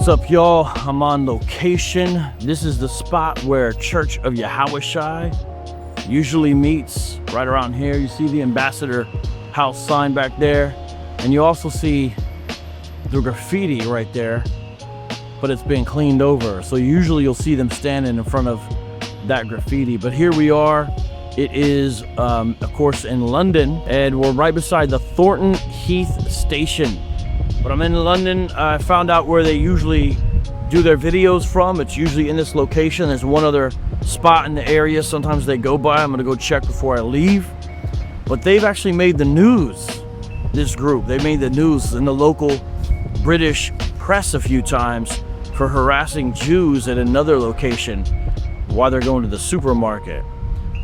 What's up, y'all? I'm on location. This is the spot where Church of Yahawashi usually meets, right around here. You see the ambassador house sign back there, and you also see the graffiti right there, but it's been cleaned over. So usually you'll see them standing in front of that graffiti, but here we are. It is, of course, in London, and we're right beside the Thornton Heath station. But I'm in London. I found out where they usually do their videos from. It's usually in this location. There's one other spot in the area sometimes they go by. I'm gonna go check before I leave. But they've actually made the news, this group. They made the news in the local British press a few times for harassing Jews at another location while they're going to the supermarket.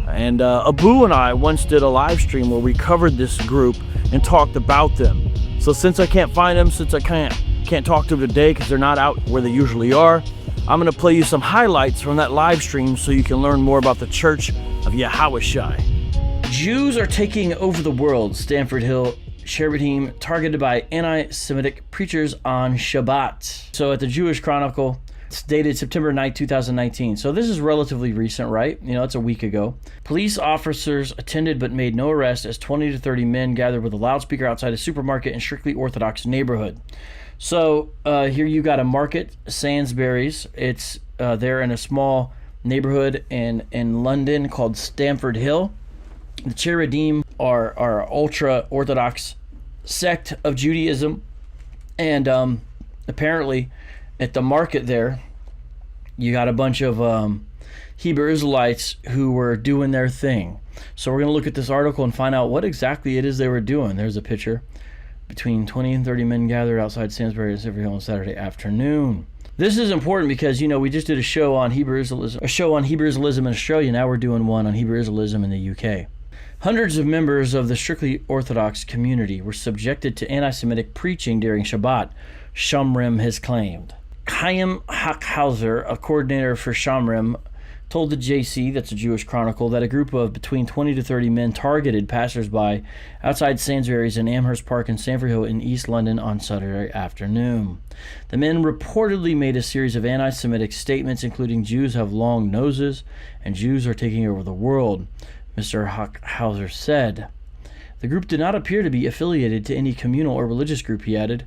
And Abu and I once did a live stream where we covered this group and talked about them. So since I can't find them, since I can't talk to them today because they're not out where they usually are, I'm gonna play you some highlights from that live stream so you can learn more about the Church of Yahawashi. Jews are taking over the world. Stamford Hill Sherebitim targeted by anti-Semitic preachers on Shabbat. So at the Jewish Chronicle, it's dated September 9, 2019. So this is relatively recent, right? You know, it's a week ago. Police officers attended but made no arrest as 20 to 30 men gathered with a loudspeaker outside a supermarket in strictly Orthodox neighborhood. So here you got a market, Sainsbury's. It's there in a small neighborhood in London called Stamford Hill. The Cheredim are ultra-Orthodox sect of Judaism. And apparently at the market there, you got a bunch of Hebrew Israelites who were doing their thing. So we're going to look at this article and find out what exactly it is they were doing. There's a picture. Between 20 and 30 men gathered outside Sainsbury's every on Saturday afternoon. This is important because, you know, we just did a show on Hebrew Israelism in Australia. Now we're doing one on Hebrew Israelism in the UK. Hundreds of members of the strictly Orthodox community were subjected to anti-Semitic preaching during Shabbat, Shomrim has claimed. Chaim Hackhauser, a coordinator for Shomrim, told the JC, that's a Jewish Chronicle, that a group of between 20 to 30 men targeted passersby outside Sainsbury's in Amherst Park in Stamford Hill in East London on Saturday afternoon. The men reportedly made a series of anti-Semitic statements, including Jews have long noses and Jews are taking over the world, Mr. Hackhauser said. The group did not appear to be affiliated to any communal or religious group, he added.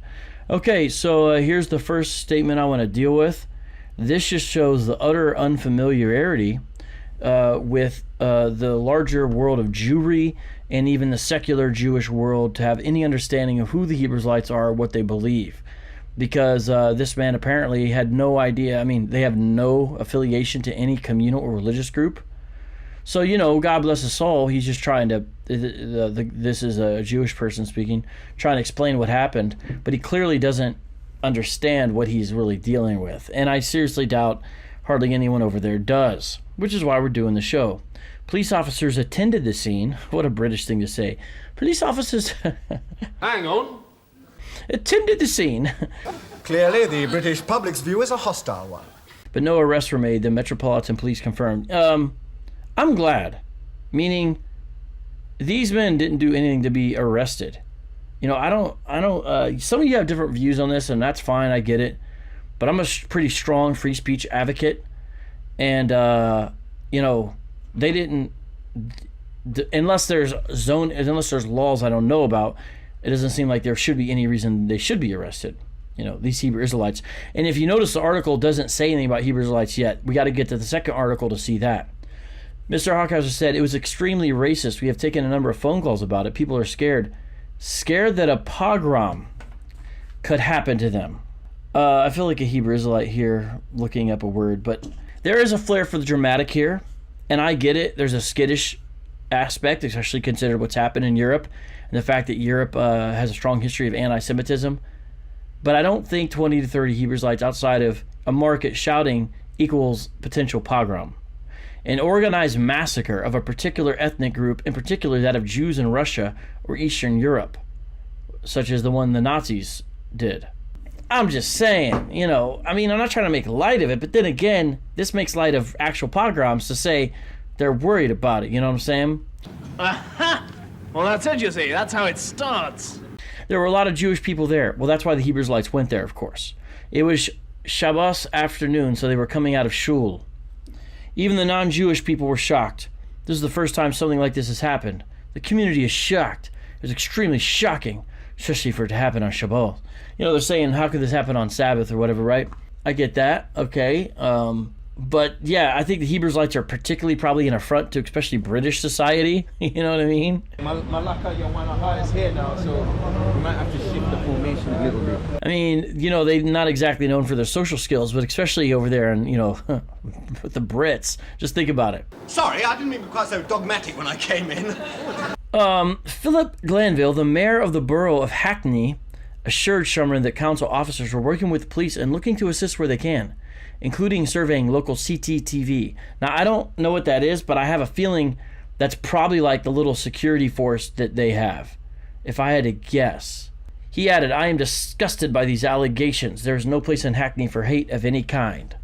Okay, so here's the first statement I want to deal with. This just shows the utter unfamiliarity with the larger world of Jewry and even the secular Jewish world to have any understanding of who the Hebrew Israelites are, what they believe. Because this man apparently had no idea. I mean, they have no affiliation to any communal or religious group. So, you know, God bless his soul, he's just trying to, this is a Jewish person speaking, trying to explain what happened, but he clearly doesn't understand what he's really dealing with. And I seriously doubt hardly anyone over there does, which is why we're doing the show. Police officers attended the scene. What a British thing to say. Police officers... Hang on. Attended the scene. Clearly, the British public's view is a hostile one. But no arrests were made, the Metropolitan Police confirmed. I'm glad. Meaning, these men didn't do anything to be arrested. You know, I don't, some of you have different views on this, and that's fine, I get it. But I'm a pretty strong free speech advocate. And, you know, they didn't, unless there's laws I don't know about, it doesn't seem like there should be any reason they should be arrested. You know, these Hebrew Israelites. And if you notice, the article doesn't say anything about Hebrew Israelites yet. We got to get to the second article to see that. Mr. Hackhauser said, it was extremely racist. We have taken a number of phone calls about it. People are scared that a pogrom could happen to them. I feel like a Hebrew Israelite here looking up a word, but there is a flair for the dramatic here, and I get it. There's a skittish aspect, especially considered what's happened in Europe and the fact that Europe has a strong history of anti-Semitism. But I don't think 20 to 30 Hebrew Israelites outside of a market shouting equals potential pogrom. An organized massacre of a particular ethnic group, in particular that of Jews in Russia or Eastern Europe, such as the one the Nazis did. I'm just saying, you know, I mean, I'm not trying to make light of it, but then again, this makes light of actual pogroms to say they're worried about it, you know what I'm saying? Aha! Well, that's it, you see. That's how it starts. There were a lot of Jewish people there. Well, that's why the Hebrew Israelites went there, of course. It was Shabbos afternoon, so they were coming out of shul. Even the non-Jewish people were shocked. This is the first time something like this has happened. The community is shocked. It was extremely shocking, especially for it to happen on Shabbat. You know, they're saying, how could this happen on Sabbath or whatever, right? I get that, okay. But yeah, I think the Israelites are particularly probably an affront to especially British society. You know what I mean? Malaka, your one is here now, so we might have to shift the formation a little bit. I mean, you know, they're not exactly known for their social skills, but especially over there and, you know, with the Brits. Just think about it. Sorry, I didn't mean to be quite so dogmatic when I came in. Philip Glanville, the mayor of the borough of Hackney, assured Shumrin that council officers were working with the police and looking to assist where they can, including surveying local CCTV. Now, I don't know what that is, but I have a feeling that's probably like the little security force that they have, if I had to guess. He added, I am disgusted by these allegations. There is no place in Hackney for hate of any kind.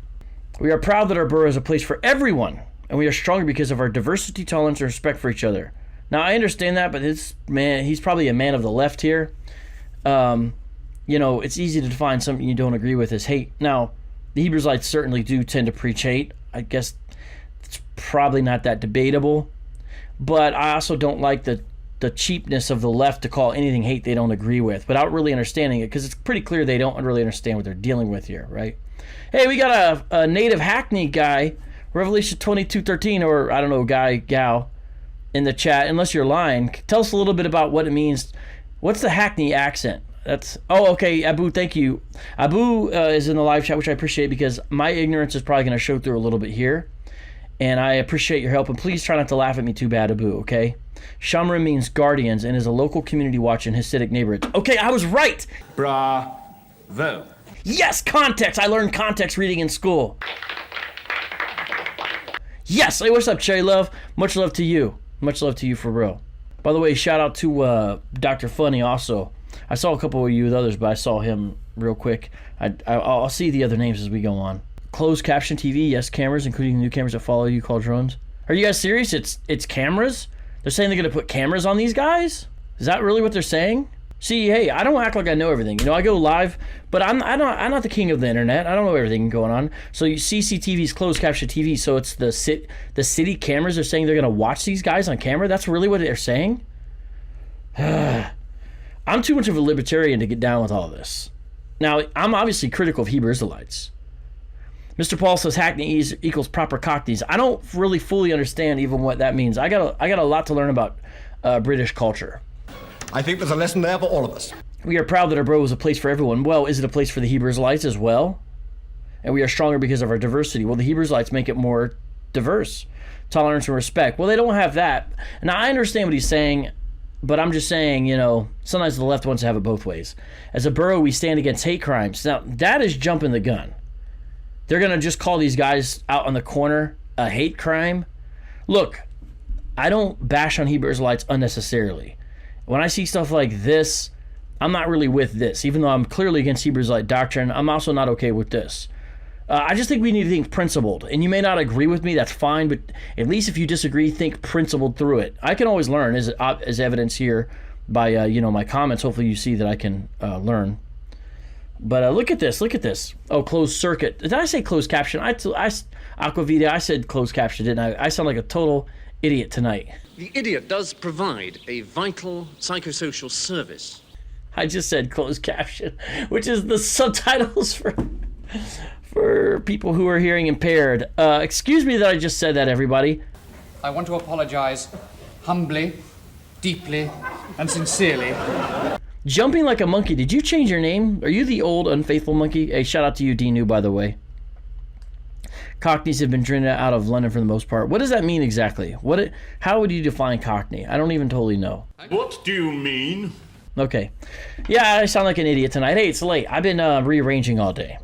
We are proud that our borough is a place for everyone, and we are stronger because of our diversity, tolerance, and respect for each other. Now, I understand that, but this man, he's probably a man of the left here. You know, it's easy to define something you don't agree with as hate. Now, the Israelites certainly do tend to preach hate. I guess it's probably not that debatable. But I also don't like the cheapness of the left to call anything hate they don't agree with without really understanding it, because it's pretty clear they don't really understand what they're dealing with here, right? Hey, we got a native Hackney guy, Revelation 22:13, or I don't know, guy, gal, in the chat, unless you're lying. Tell us a little bit about what it means. What's the Hackney accent? Oh, okay, Abu, thank you. Abu is in the live chat, which I appreciate because my ignorance is probably going to show through a little bit here. And I appreciate your help. And please try not to laugh at me too bad, Abu, okay? Shamra means guardians and is a local community watch in Hasidic neighborhoods. Okay, I was right! Bravo. Yes, context! I learned context reading in school. Yes! Hey, what's up, Cherry Love? Much love to you. Much love to you for real. By the way, shout out to Dr. Funny also. I saw a couple of you with others, but I saw him real quick. I'll see the other names as we go on. Closed caption TV, yes, cameras, including the new cameras that follow you called drones. Are you guys serious? It's cameras? They're saying they're going to put cameras on these guys? Is that really what they're saying? See, hey, I don't act like I know everything. You know, I go live, but I'm not the king of the internet. I don't know everything going on. So CCTV is closed caption TV, so it's the city cameras are saying they're going to watch these guys on camera? That's really what they're saying? I'm too much of a libertarian to get down with all this. Now, I'm obviously critical of Hebrew Israelites. Mr. Paul says Hackney equals proper Cockneys. I don't really fully understand even what that means. I got a lot to learn about British culture. I think there's a lesson there for all of us. We are proud that our borough is a place for everyone. Well, is it a place for the Hebrew Israelites as well? And we are stronger because of our diversity. Well, the Hebrew Israelites make it more diverse. Tolerance and respect. Well, they don't have that. Now, I understand what he's saying, but I'm just saying, you know, sometimes the left wants to have it both ways. As a borough, we stand against hate crimes. Now, that is jumping the gun. They're going to just call these guys out on the corner a hate crime. Look, I don't bash on Hebrew Israelites unnecessarily. When I see stuff like this, I'm not really with this. Even though I'm clearly against Hebrew Israelite doctrine, I'm also not okay with this. I just think we need to think principled. And you may not agree with me, that's fine, but at least if you disagree, think principled through it. I can always learn, as evidence here by my comments. Hopefully you see that I can learn. But look at this. Oh, closed circuit. Did I say closed caption? Aquavita, I said closed caption, didn't I? I sound like a total idiot tonight. The idiot does provide a vital psychosocial service. I just said closed caption, which is the subtitles for people who are hearing impaired. Excuse me that I just said that, everybody. I want to apologize humbly, deeply, and sincerely. Jumping like a monkey. Did you change your name? Are you the old unfaithful monkey? Hey, shout out to you, Dinu, by the way. Cockneys have been driven out of London for the most part. What does that mean exactly? How would you define Cockney? I don't even totally know. What do you mean? Okay. Yeah, I sound like an idiot tonight. Hey, it's late. I've been rearranging all day.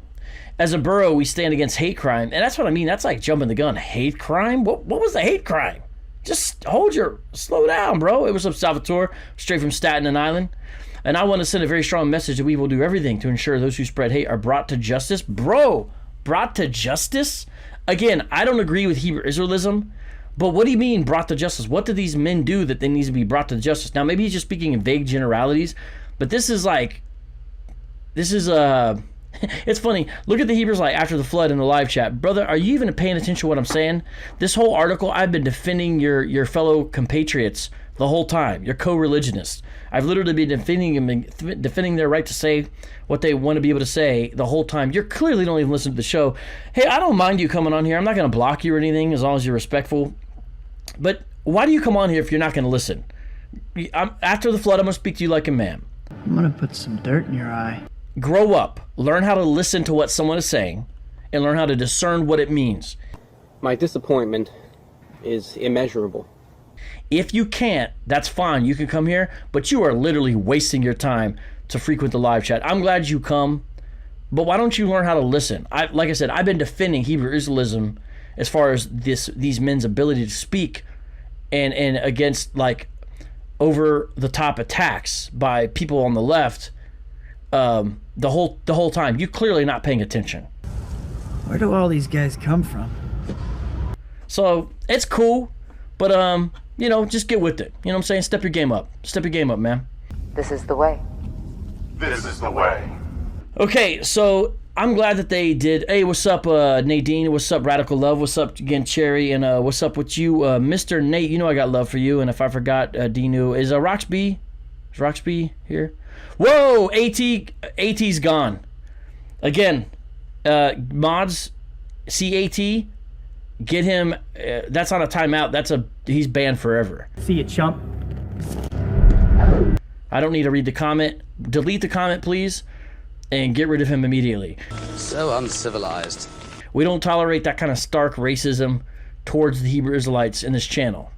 As a borough, we stand against hate crime. And that's what I mean. That's like jumping the gun. Hate crime? What was the hate crime? Just slow down, bro. It was up Salvatore, straight from Staten Island. And I want to send a very strong message that we will do everything to ensure those who spread hate are brought to justice. Bro, brought to justice? Again, I don't agree with Hebrew Israelism, but what do you mean brought to justice? What do these men do that they need to be brought to justice? Now, maybe he's just speaking in vague generalities, but this is It's funny. Look at the Hebrews like after the flood in the live chat. Brother, are you even paying attention to what I'm saying? This whole article, I've been defending your fellow compatriots the whole time. Your co-religionists. I've literally been defending them, defending their right to say what they want to be able to say the whole time. You clearly don't even listen to the show. Hey, I don't mind you coming on here. I'm not going to block you or anything as long as you're respectful. But why do you come on here if you're not going to listen? After the flood, I'm going to speak to you like a man. I'm going to put some dirt in your eye. Grow up. Learn how to listen to what someone is saying and learn how to discern what it means. My disappointment is immeasurable. If you can't, that's fine. You can come here, but you are literally wasting your time to frequent the live chat. I'm glad you come, but why don't you learn how to listen? Like I said, I've been defending Hebrew Israelism as far as these men's ability to speak and against like over the top attacks by people on the left the whole time. You clearly not paying attention. Where do all these guys come from? So it's cool, but you know, just get with it. You know what I'm saying? Step your game up. Step your game up, man. This is the way. This is the way. Okay, so I'm glad that they did. Hey, what's up, Nadine? What's up, Radical Love? What's up again, Cherry? And what's up with you, Mr. Nate? You know I got love for you. And if I forgot, Dinu, is Roxby? Is Roxby here? Whoa, AT's gone. Again, mods, CAT, get him. That's on a timeout. He's banned forever. See you, chump. I don't need to read the comment. Delete the comment, please, and get rid of him immediately. So uncivilized. We don't tolerate that kind of stark racism towards the Hebrew Israelites in this channel.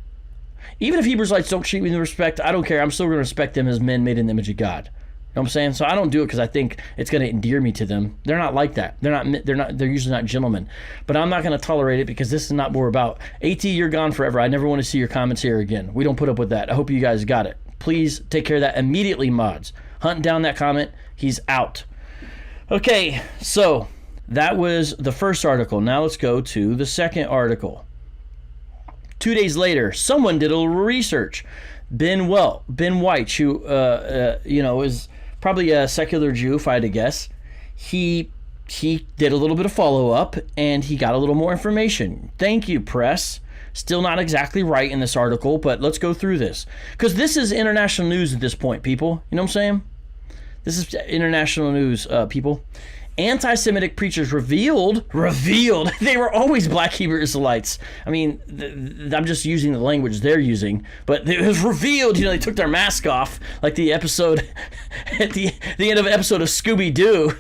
Even if Hebrew Israelites don't treat me with respect, I don't care. I'm still going to respect them as men made in the image of God. You know what I'm saying? So I don't do it because I think it's going to endear me to them. They're not like that. They're usually not gentlemen. But I'm not going to tolerate it because this is not what we're about. AT, you're gone forever. I never want to see your comments here again. We don't put up with that. I hope you guys got it. Please take care of that immediately, mods. Hunt down that comment. He's out. Okay, so that was the first article. Now let's go to the second article. 2 days later, someone did a little research. Ben White, who is probably a secular Jew, if I had to guess. He did a little bit of follow-up, and he got a little more information. Thank you, press. Still not exactly right in this article, but let's go through this. Because this is international news at this point, people. You know what I'm saying? This is international news, people. Anti-Semitic preachers revealed, they were always black Hebrew Israelites. I mean, I'm just using the language they're using, but it was revealed, they took their mask off, like the episode, at the end of an episode of Scooby-Doo,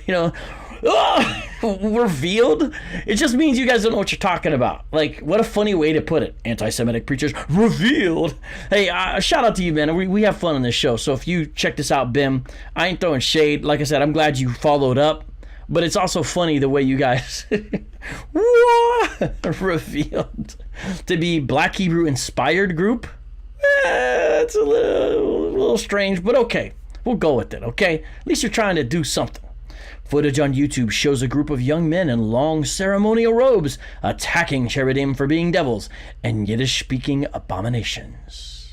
revealed? It just means you guys don't know what you're talking about. Like, what a funny way to put it. Anti-Semitic preachers revealed. Hey, shout out to you, man. We have fun on this show, so if you check this out, Bim, I ain't throwing shade. Like I said, I'm glad you followed up. But it's also funny the way you guys revealed to be Black Hebrew inspired group. It's a little strange, but okay. We'll go with it, okay? At least you're trying to do something. Footage on YouTube shows a group of young men in long ceremonial robes attacking cherubim for being devils and Yiddish-speaking abominations.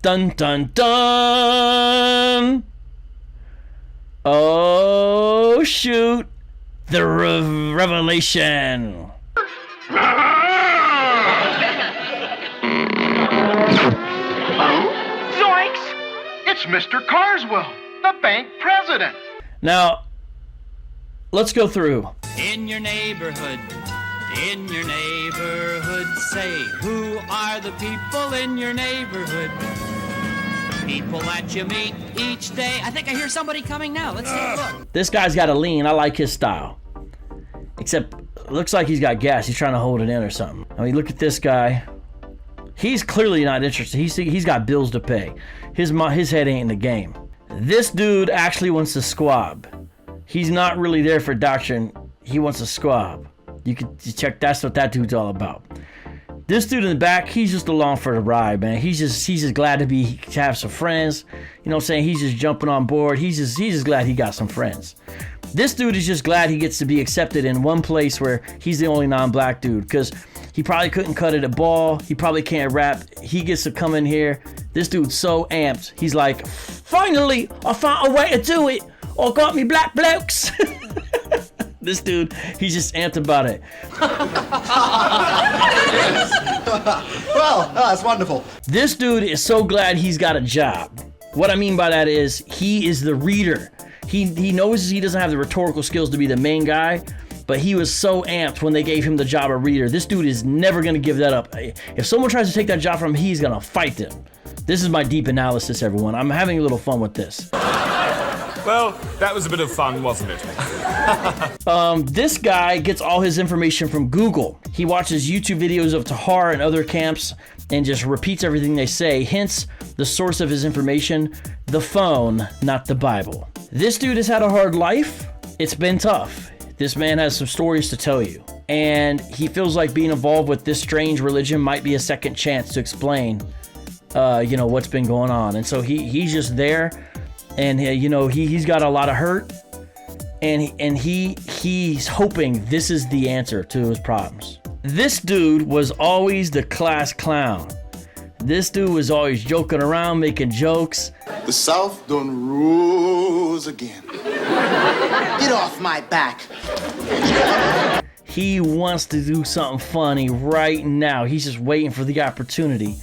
Dun dun dun! Oh, shoot. The revelation. Zoinks! It's Mr. Carswell, the bank president. Now, let's go through. In your neighborhood, say, who are the people in your neighborhood? People that you meet each day. I think I hear somebody coming now. Let's take a look. This guy's got a lean. I like his style. Except, it looks like he's got gas. He's trying to hold it in or something. I mean, look at this guy. He's clearly not interested. He's got bills to pay. His head ain't in the game. This dude actually wants to squab. He's not really there for doctrine. He wants to squab. You can check. That's what that dude's all about. This dude in the back, he's just along for the ride, man. He's just glad to have some friends. You know what I'm saying? He's just jumping on board. He's just glad he got some friends. This dude is just glad he gets to be accepted in one place where he's the only non-black dude, because he probably couldn't cut it a ball. He probably can't rap. He gets to come in here. This dude's so amped. He's like, finally, I found a way to do it. I got me black blokes. This dude, he's just amped about it. Well, that's wonderful. This dude is so glad he's got a job. What I mean by that is he is the reader. He knows he doesn't have the rhetorical skills to be the main guy, but he was so amped when they gave him the job of reader. This dude is never going to give that up. If someone tries to take that job from him, he's going to fight them. This is my deep analysis, everyone. I'm having a little fun with this. Well, that was a bit of fun, wasn't it? This guy gets all his information from Google. He watches YouTube videos of Tahar and other camps and just repeats everything they say, hence the source of his information, the phone, not the Bible. This dude has had a hard life. It's been tough. This man has some stories to tell you. And he feels like being involved with this strange religion might be a second chance to explain, what's been going on. And so he's just there, and he's got a lot of hurt, and he's hoping this is the answer to his problems. This dude was always the class clown. This dude was always joking around, making jokes. The South done rose again. Get off my back. He wants to do something funny right now. He's just waiting for the opportunity.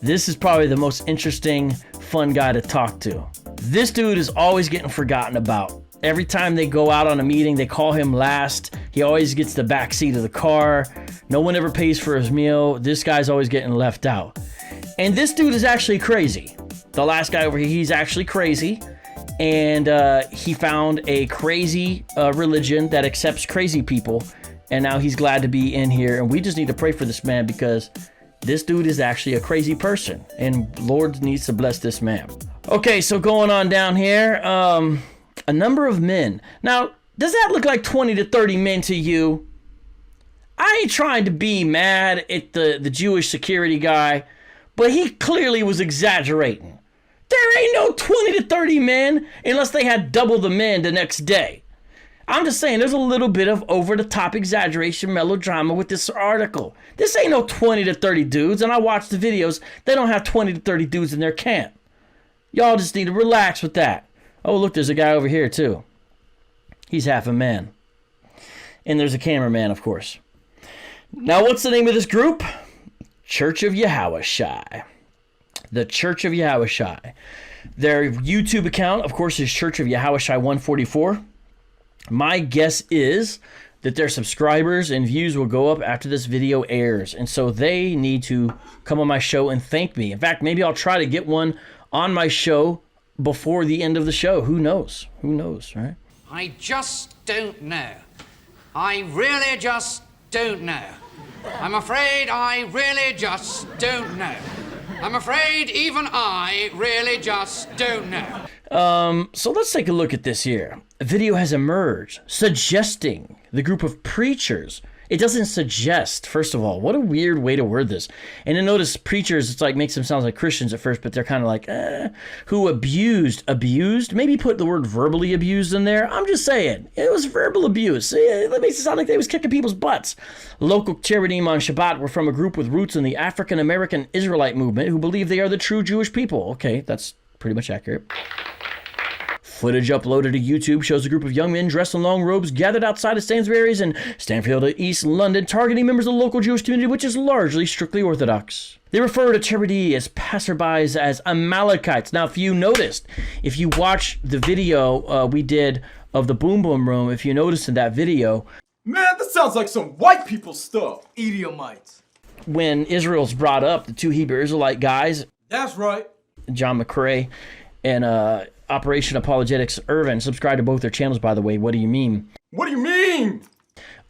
This is probably the most interesting, fun guy to talk to. This dude is always getting forgotten about. Every time they go out on a meeting, they call him last. He always gets the back seat of the car. No one ever pays for his meal. This guy's always getting left out. And this dude is actually crazy. The last guy over here, he's actually crazy. And he found a crazy religion that accepts crazy people. And now he's glad to be in here. And we just need to pray for this man, because this dude is actually a crazy person. And Lord needs to bless this man. Okay, so going on down here. A number of men. Now, does that look like 20 to 30 men to you? I ain't trying to be mad at the Jewish security guy, but he clearly was exaggerating. There ain't no 20 to 30 men unless they had double the men the next day. I'm just saying there's a little bit of over-the-top exaggeration melodrama with this article. This ain't no 20 to 30 dudes, and I watched the videos. They don't have 20 to 30 dudes in their camp. Y'all just need to relax with that. Oh, look, there's a guy over here, too. He's half a man. And there's a cameraman, of course. Now, what's the name of this group? Church of Yahawashi. The Church of Yahawashi. Their YouTube account, of course, is Church of Yahawashi 144. My guess is that their subscribers and views will go up after this video airs. And so they need to come on my show and thank me. In fact, maybe I'll try to get one on my show before the end of the show. Who knows? Who knows, right? I just don't know. I really just don't know. I'm afraid I really just don't know. I'm afraid even I really just don't know. So let's take a look at this here. A video has emerged suggesting the group of preachers. It doesn't suggest, first of all. What a weird way to word this. And then notice preachers, it's like makes them sound like Christians at first, but they're kind of like, who abused? Maybe put the word verbally abused in there. I'm just saying, it was verbal abuse. That makes it sound like they was kicking people's butts. Local Cheredim on Shabbat were from a group with roots in the African-American Israelite movement who believe they are the true Jewish people. Okay, that's pretty much accurate. Footage uploaded to YouTube shows a group of young men dressed in long robes gathered outside of Sainsbury's in Stanfield, East London, targeting members of the local Jewish community, which is largely strictly Orthodox. They refer to charity as passerbys as Amalekites. Now, if you noticed, if you watch the video we did of the Boom Boom Room, if you noticed in that video... Man, that sounds like some white people stuff. Edomites. When Israel's brought up, the two Hebrew Israelite guys... That's right. John McCrae and... Operation Apologetics Irvin. Subscribe to both their channels, by the way. What do you mean? What do you mean?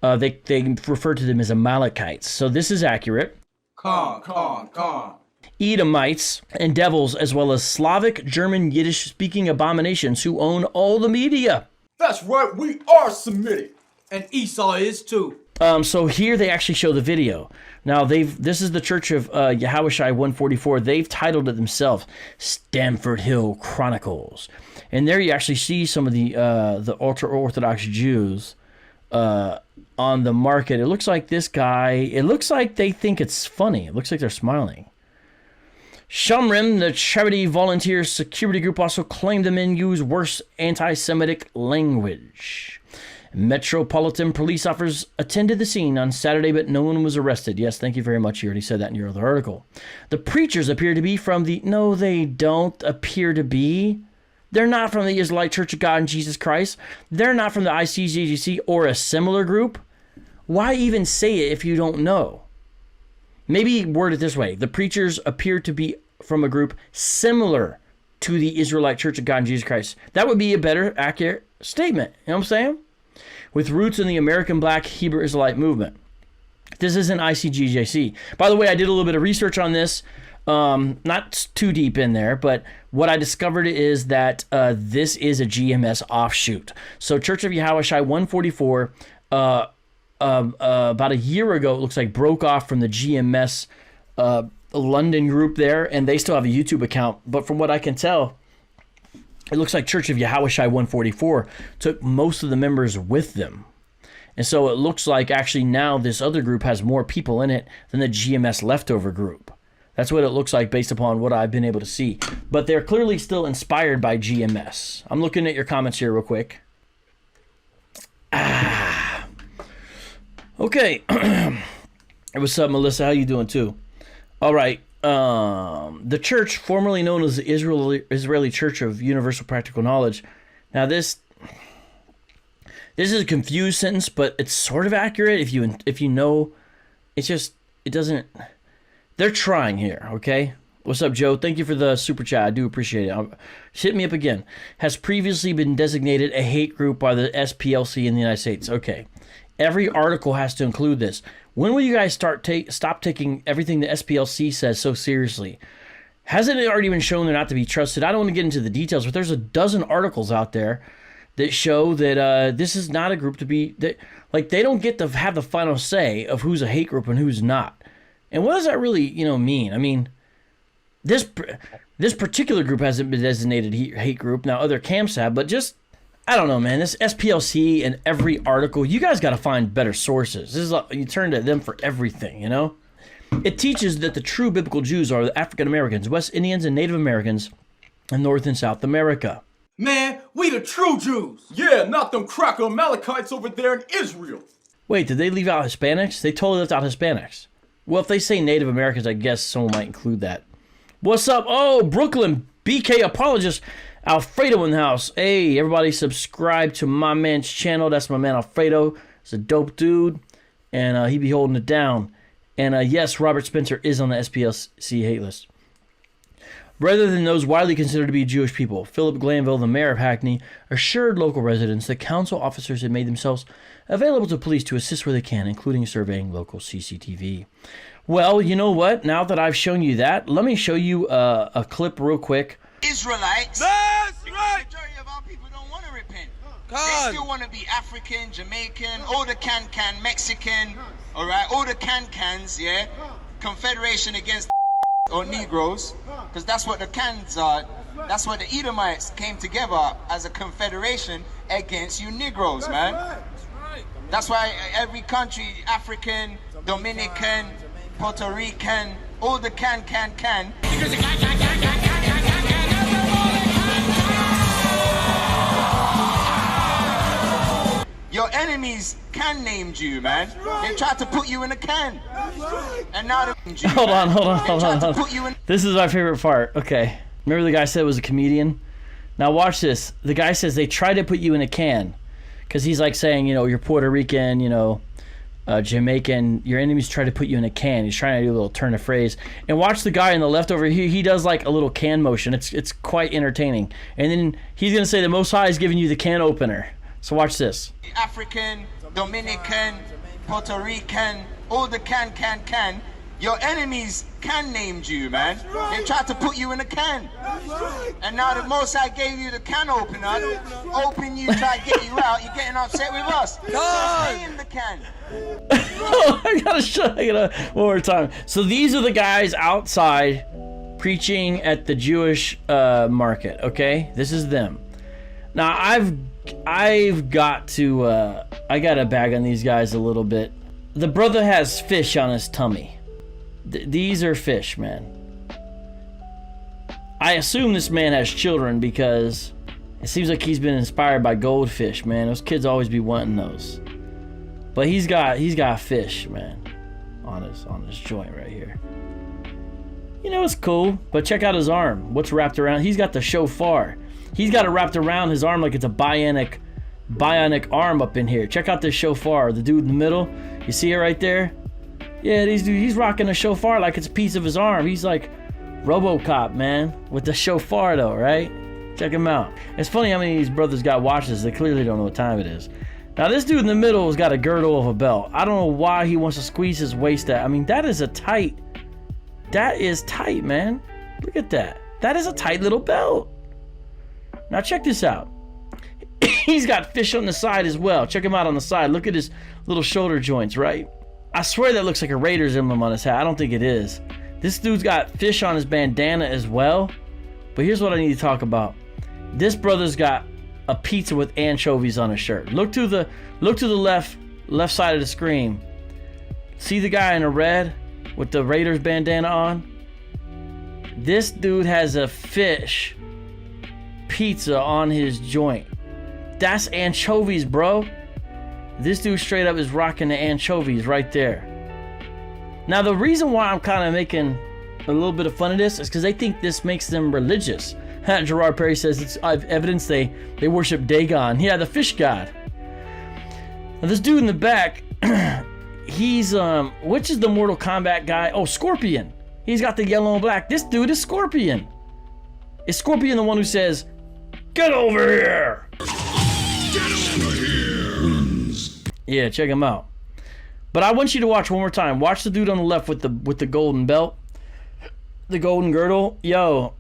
They refer to them as Amalekites. So this is accurate. Con. Edomites and devils, as well as Slavic, German, Yiddish-speaking abominations who own all the media. That's right. We are Semitic. And Esau is too. So here they actually show the video. Now this is the Church of Yahawashi 144. They've titled it themselves Stamford Hill Chronicles, and there you actually see some of the ultra-Orthodox Jews on the market. It looks like this guy. It looks like they think it's funny. It looks like they're smiling. Shomrim, the charity volunteer security group, also claimed the men use worse anti-Semitic language. Metropolitan police officers attended the scene on Saturday, but no one was arrested. Yes, thank you very much. You already said that in your other article. The preachers appear to be from the... No, they don't appear to be. They're not from the Israelite Church of God in Jesus Christ. They're not from the ICJGC or a similar group. Why even say it if you don't know? Maybe word it this way. The preachers appear to be from a group similar to the Israelite Church of God in Jesus Christ. That would be a better, accurate statement. You know what I'm saying? With roots in the American Black Hebrew Israelite movement. This isn't ICGJC. By the way, I did a little bit of research on this. Not too deep in there, but what I discovered is that this is a GMS offshoot. So Church of Yahawashi 144, about a year ago, it looks like broke off from the GMS London group there, and they still have a YouTube account. But from what I can tell, it looks like Church of Yahawashi 144 took most of the members with them. And so it looks like actually now this other group has more people in it than the GMS leftover group. That's what it looks like based upon what I've been able to see. But they're clearly still inspired by GMS. I'm looking at your comments here real quick. Okay. What's up, Melissa? How you doing too? All right. The church, formerly known as the Israeli Church of Universal Practical Knowledge. Now this is a confused sentence, but it's sort of accurate if you know. It's just, it doesn't... They're trying here, okay? What's up, Joe? Thank you for the super chat. I do appreciate it. Hit me up again. Has previously been designated a hate group by the SPLC in the United States. Okay. Every article has to include this. When will you guys stop taking everything the SPLC says so seriously? Hasn't it already been shown they're not to be trusted? I don't want to get into the details, but there's a dozen articles out there that show that this is not a group to be... they don't get to have the final say of who's a hate group and who's not. And what does that really, mean? I mean, this particular group hasn't been designated hate group. Now, other camps have, but just, I don't know, man. This SPLC and every article, you guys got to find better sources. This is you turn to them for everything, It teaches that the true biblical Jews are the African Americans, West Indians, and Native Americans in North and South America. Man, we the true Jews. Yeah, not them cracker Amalekites over there in Israel. Wait, did they leave out Hispanics? They totally left out Hispanics. Well, if they say Native Americans, I guess someone might include that. What's up? Oh, Brooklyn, BK Apologist, Alfredo in the house. Hey, everybody subscribe to my man's channel. That's my man Alfredo. He's a dope dude, and he be holding it down. And yes, Robert Spencer is on the SPLC hate list. Rather than those widely considered to be Jewish people, Philip Glanville, the mayor of Hackney, assured local residents that council officers had made themselves available to police to assist where they can, including surveying local CCTV. Well, you know what? Now that I've shown you that, let me show you a clip real quick. Israelites. That's right. The majority of our people don't want to repent. God. They still want to be African, Jamaican, all the can, Mexican, all right, all the cans, yeah? Confederation against or Negroes, because that's what the cans are. That's what the Edomites came together as a confederation against you Negroes, man. That's why every country, African, Dominican, Puerto Rican, all the can. Your enemies can named you, man. They tried to put you in a can. And now they named you. Hold on. This is my favorite part. Okay. Remember the guy said it was a comedian? Now watch this. The guy says they tried to put you in a can. Because he's like saying, you're Puerto Rican, Jamaican. Your enemies try to put you in a can. He's trying to do a little turn of phrase. And watch the guy on the left over here. He does like a little can motion. It's quite entertaining. And then he's going to say the Most High is giving you the can opener. So watch this. African, Dominican, Puerto Rican, all the can. Your enemies can named you, man. They tried to put you in a can. And now the Most High gave you the can opener. Open you, try to get you out. You're getting upset with us. Stay in the can. I gotta show you one more time. So these are the guys outside preaching at the Jewish market, okay? This is them. Now I've got to I gotta bag on these guys a little bit. The brother has fish on his tummy. These are fish, man. I assume this man has children because It seems like he's been inspired by goldfish, man. Those kids always be wanting those. But he's got fish, man, on his joint right here. You know, it's cool, but check out his arm. What's wrapped around? He's got the shofar. He's got it wrapped around his arm like it's a bionic arm up in here. Check out this shofar. The dude in the middle, you see it right there? Yeah, he's rocking a shofar like it's a piece of his arm. He's like RoboCop, man, with the shofar though, right? Check him out. It's funny how many of these brothers got watches. They clearly don't know what time it is. Now this dude in the middle has got a girdle of a belt. I don't know why he wants to squeeze his waist out. I mean, that is tight, man. Look at that. That is a tight little belt. Now check this out. He's got fish on the side as well. Check him out on the side. Look at his little shoulder joints, right? I swear that looks like a Raiders emblem on his hat. I don't think it is. This dude's got fish on his bandana as well. But here's what I need to talk about. This brother's got a pizza with anchovies on his shirt. Look to the left side of the screen. See the guy in the red with the Raiders bandana on? This dude has a fish pizza on his joint. That's anchovies, bro. This dude straight up is rocking the anchovies right there. Now the reason why I'm kind of making a little bit of fun of this is because they think this makes them religious. Gerard Perry says it's evidence they worship Dagon. Yeah, the fish god. Now this dude in the back, he's which is the Mortal Kombat guy? Oh, Scorpion. He's got the yellow and black. This dude is Scorpion. Is Scorpion the one who says, "Get over here"? Get over here. Wins. Yeah, check him out. But I want you to watch one more time. Watch the dude on the left with the golden belt, the golden girdle. Yo,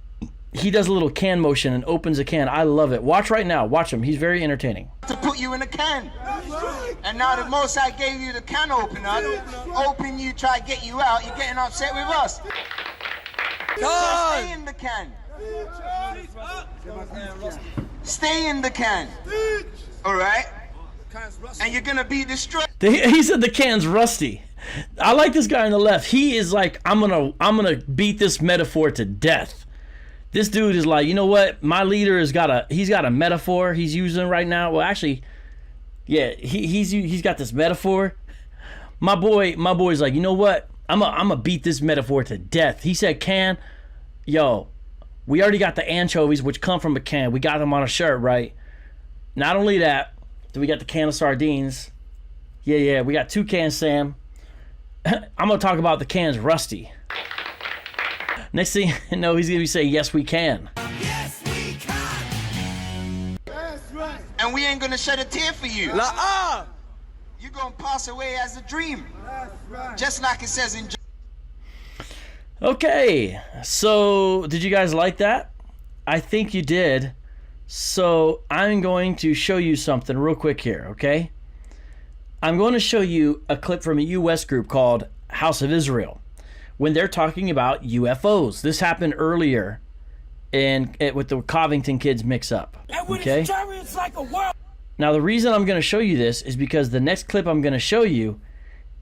he does a little can motion and opens a can. I love it. Watch right now. Watch him. He's very entertaining. To put you in a can. And now the Most High gave you the can opener. Open you, try to get you out. You're getting upset with us. So stay in the can. Stay in the can. All right? And you're going to be destroyed. He said the can's rusty. I like this guy on the left. He is like, I'm gonna beat this metaphor to death. This dude is like, you know what? My leader he's got a metaphor he's using right now. Well, actually, yeah, he's got this metaphor. My boy's like, you know what? I'm gonna beat this metaphor to death. He said can. Yo, we already got the anchovies, which come from a can. We got them on a shirt, right? Not only that, we got the can of sardines. Yeah, we got 2 cans, Sam. I'm gonna talk about the cans rusty. Next thing you know, he's gonna be saying, yes, we can. Yes, we can. That's right. And we ain't gonna shed a tear for you. You're gonna pass away as a dream. That's right. Just like it says in. Okay, so did you guys like that? I think you did. So I'm going to show you something real quick here, okay? I'm going to show you a clip from a U.S. group called House of Israel when they're talking about UFOs. This happened earlier with the Covington kids mix-up, okay? Now, the reason I'm going to show you this is because the next clip I'm going to show you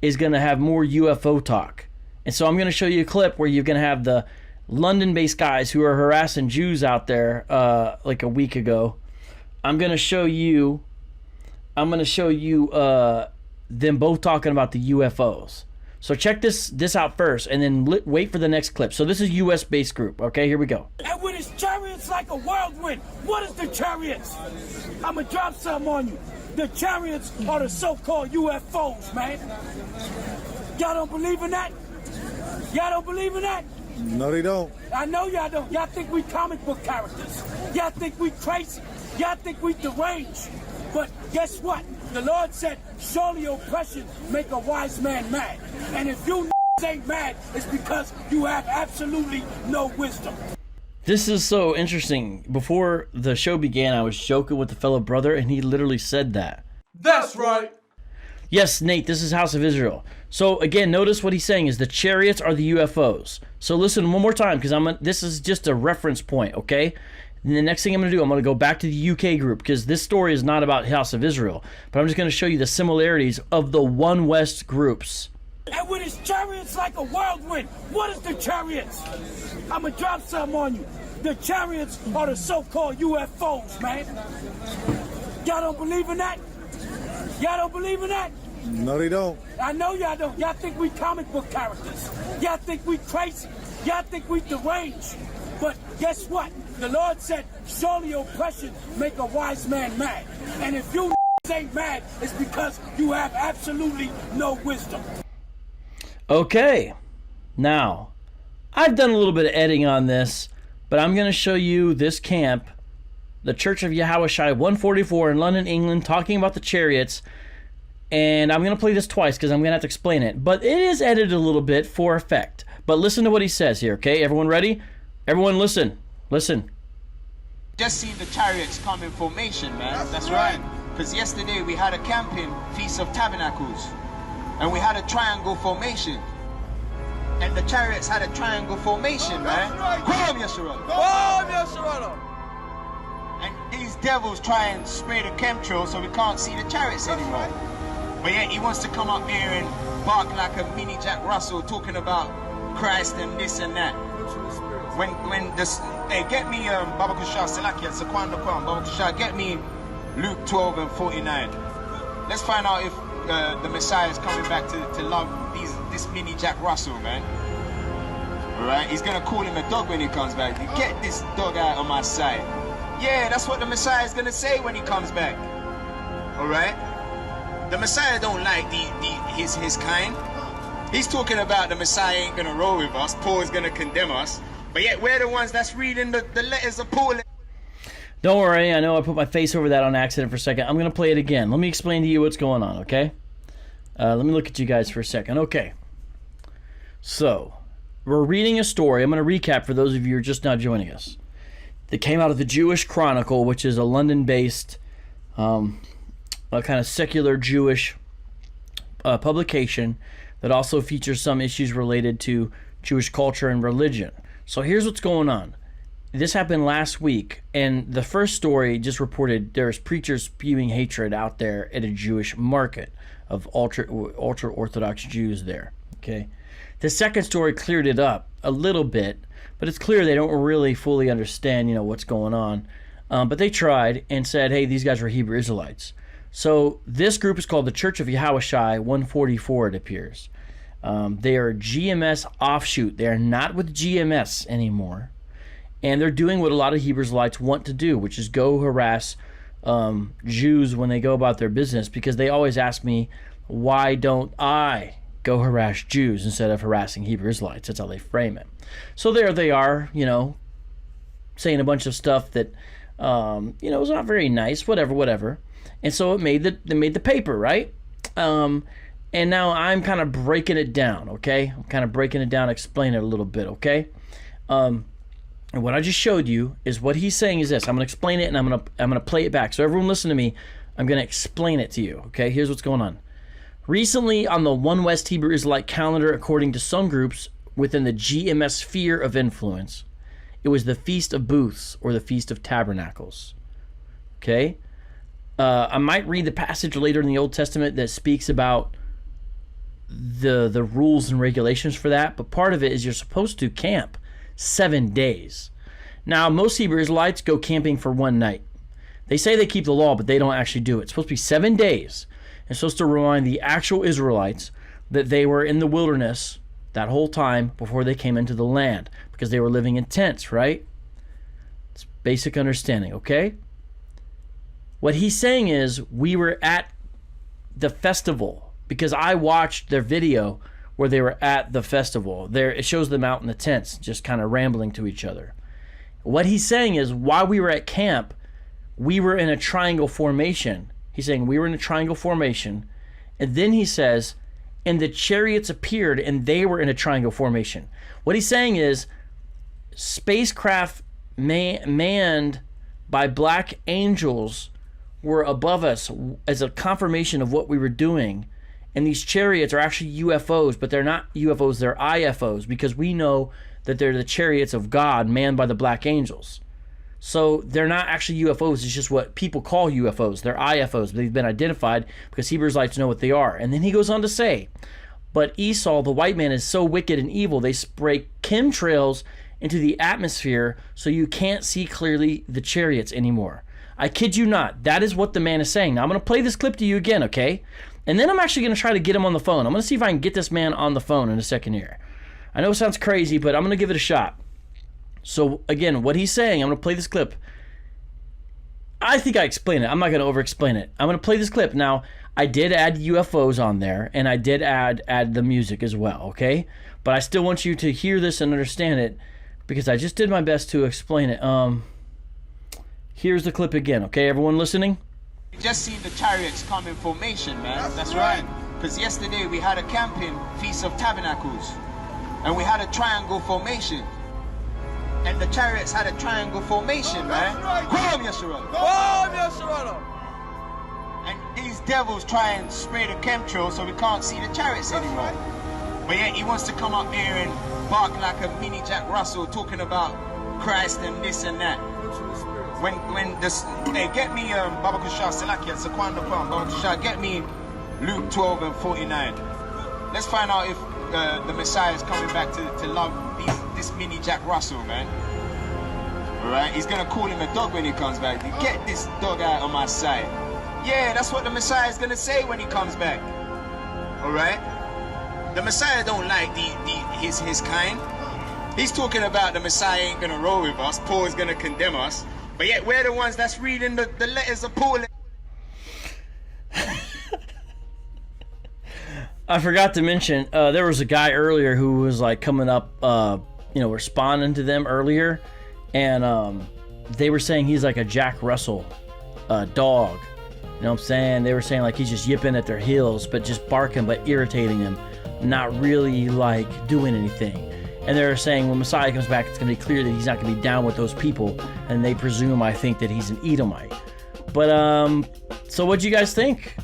is going to have more UFO talk. And so I'm going to show you a clip where you're going to have the London-based guys who are harassing Jews out there like a week ago. I'm going to show you them both talking about the UFOs. So check this out first, and then wait for the next clip. So this is U.S.-based group. Okay, here we go. And with his chariots like a whirlwind. What is the chariots? I'm going to drop something on you. The chariots are the so-called UFOs, man. Y'all don't believe in that? Y'all don't believe in that? No, they don't. I know y'all don't. Y'all think we comic book characters. Y'all think we crazy. Y'all think we deranged. But guess what? The Lord said, surely oppression make a wise man mad. And if you ain't mad, it's because you have absolutely no wisdom. This is so interesting. Before the show began, I was joking with a fellow brother, and he literally said that. That's right. Yes, Nate, this is House of Israel. So again, notice what he's saying is the chariots are the UFOs. So listen one more time, because this is just a reference point, okay? And the next thing I'm going to do, I'm going to go back to the UK group, because this story is not about House of Israel, but I'm just going to show you the similarities of the One West groups. And with his chariots like a whirlwind. What is the chariots? I'm going to drop something on you. the chariots are the so-called UFOs, man. Y'all don't believe in that? Y'all don't believe in that? No, they don't. I know y'all don't. Y'all think we comic book characters. Y'all think we crazy. Y'all think we deranged. But guess what? The Lord said, surely oppression make a wise man mad. And if you ain't mad, it's because you have absolutely no wisdom. Okay. Now, I've done a little bit of editing on this, but I'm going to show you this camp, the Church of Yahawashi 144 in London, England, talking about the chariots. And I'm going to play this twice because I'm going to have to explain it. But it is edited a little bit for effect. But listen to what he says here, okay? Everyone ready? Everyone listen. Listen. Just seen the chariots come in formation, man. That's right. Because yesterday we had a camping Feast of Tabernacles. And we had a triangle formation. And the chariots had a triangle formation, man. Come, Yeshurun. Come, Yeshurun. And these devils try and spray the chemtrail so we can't see the chariots anymore. But yet he wants to come up here and bark like a mini Jack Russell talking about Christ and this and that. When this, hey, get me Baba Kushah Salakia, Saquan Naquan, Baba Kushah, get me Luke 12 and 49. Let's find out if the Messiah is coming back to love this mini Jack Russell, man. Alright, he's gonna call him a dog when he comes back. Get this dog out of my sight. Yeah, that's what the Messiah is gonna say when he comes back. Alright? The Messiah don't like his kind. He's talking about the Messiah ain't gonna roll with us. Paul is gonna condemn us. But yet we're the ones that's reading the letters of Paul. Don't worry, I know I put my face over that on accident for a second. I'm gonna play it again. Let me explain to you what's going on, okay? Let me look at you guys for a second. Okay. So, we're reading a story. I'm gonna recap for those of you who are just now joining us. That came out of the Jewish Chronicle, which is a London-based a kind of secular Jewish publication that also features some issues related to Jewish culture and religion. So here's what's going on. This happened last week, and the first story just reported there's preachers spewing hatred out there at a Jewish market of ultra-Orthodox Jews there. Okay. The second story cleared it up a little bit, but it's clear they don't really fully understand, what's going on. But they tried and said, hey, these guys were Hebrew Israelites. So this group is called the Church of Yahawashi 144, it appears. They are a GMS offshoot. They are not with GMS anymore. And they're doing what a lot of Hebrew Israelites want to do, which is go harass Jews when they go about their business, because they always ask me, why don't I go harass Jews instead of harassing Hebrew Israelites? That's how they frame it. So there they are, saying a bunch of stuff that, was not very nice, whatever. And so it made the paper, right? And now I'm kind of breaking it down, okay? I'm kind of breaking it down, explain it a little bit, okay? And what I just showed you is what he's saying is this. I'm going to explain it, and I'm going to play it back. So everyone listen to me. I'm going to explain it to you, okay? Here's what's going on. Recently, on the One West Hebrew Israelite calendar, according to some groups within the GMS sphere of influence, it was the Feast of Booths or the Feast of Tabernacles, okay? I might read the passage later in the Old Testament that speaks about the rules and regulations for that, but part of it is you're supposed to camp 7 days. Now, most Hebrew Israelites go camping for one night. They say they keep the law, but they don't actually do it. It's supposed to be 7 days. It's supposed to remind the actual Israelites that they were in the wilderness that whole time before they came into the land, because they were living in tents, right? It's basic understanding, okay? What he's saying is we were at the festival, because I watched their video where they were at the festival. There, it shows them out in the tents, just kind of rambling to each other. What he's saying is while we were at camp, we were in a triangle formation. He's saying we were in a triangle formation. And then he says, and the chariots appeared and they were in a triangle formation. What he's saying is spacecraft manned by black angels were above us as a confirmation of what we were doing. And these chariots are actually UFOs, but they're not UFOs, they're IFOs, because we know that they're the chariots of God manned by the black angels. So they're not actually UFOs, it's just what people call UFOs. They're IFOs, but they've been identified because Hebrew Israelites know what they are. And then he goes on to say, but Esau, the white man, is so wicked and evil, they spray chemtrails into the atmosphere so you can't see clearly the chariots anymore. I kid you not. That is what the man is saying. Now, I'm going to play this clip to you again, okay? And then I'm actually going to try to get him on the phone. I'm going to see if I can get this man on the phone in a second here. I know it sounds crazy, but I'm going to give it a shot. So, again, what he's saying, I'm going to play this clip. I think I explained it. I'm not going to over-explain it. I'm going to play this clip. Now, I did add UFOs on there, and I did add the music as well, okay? But I still want you to hear this and understand it, because I just did my best to explain it. Here's the clip again, okay? Everyone listening? You just seen the chariots come in formation, man. That's right. Because yesterday we had a camping Feast of Tabernacles, and we had a triangle formation. And the chariots had a triangle formation, man. Boom, Yeshua. Boom, Yeshua. And these devils try and spray the chemtrail so we can't see the chariots anymore. But yet he wants to come up here and bark like a mini Jack Russell talking about Christ and this and that. When this, hey, get me Baba Kushah Salakia, Saquanda Pam, Baba Kushah, get me Luke 12 and 49. Let's find out if the Messiah is coming back to love this mini Jack Russell, man. Alright, he's gonna call him a dog when he comes back. Get this dog out on my side. Yeah, that's what the Messiah is gonna say when he comes back. Alright? The Messiah don't like his kind. He's talking about the Messiah ain't gonna roll with us. Paul is gonna condemn us. But yet we're the ones that's reading the letters of Paul. I forgot to mention, there was a guy earlier who was like coming up, responding to them earlier. And they were saying he's like a Jack Russell dog. You know what I'm saying? They were saying like he's just yipping at their heels, but just barking, but irritating them. Not really like doing anything. And they're saying when Messiah comes back, it's going to be clear that he's not going to be down with those people. And they presume, I think, that he's an Edomite. But, so what'd you guys think?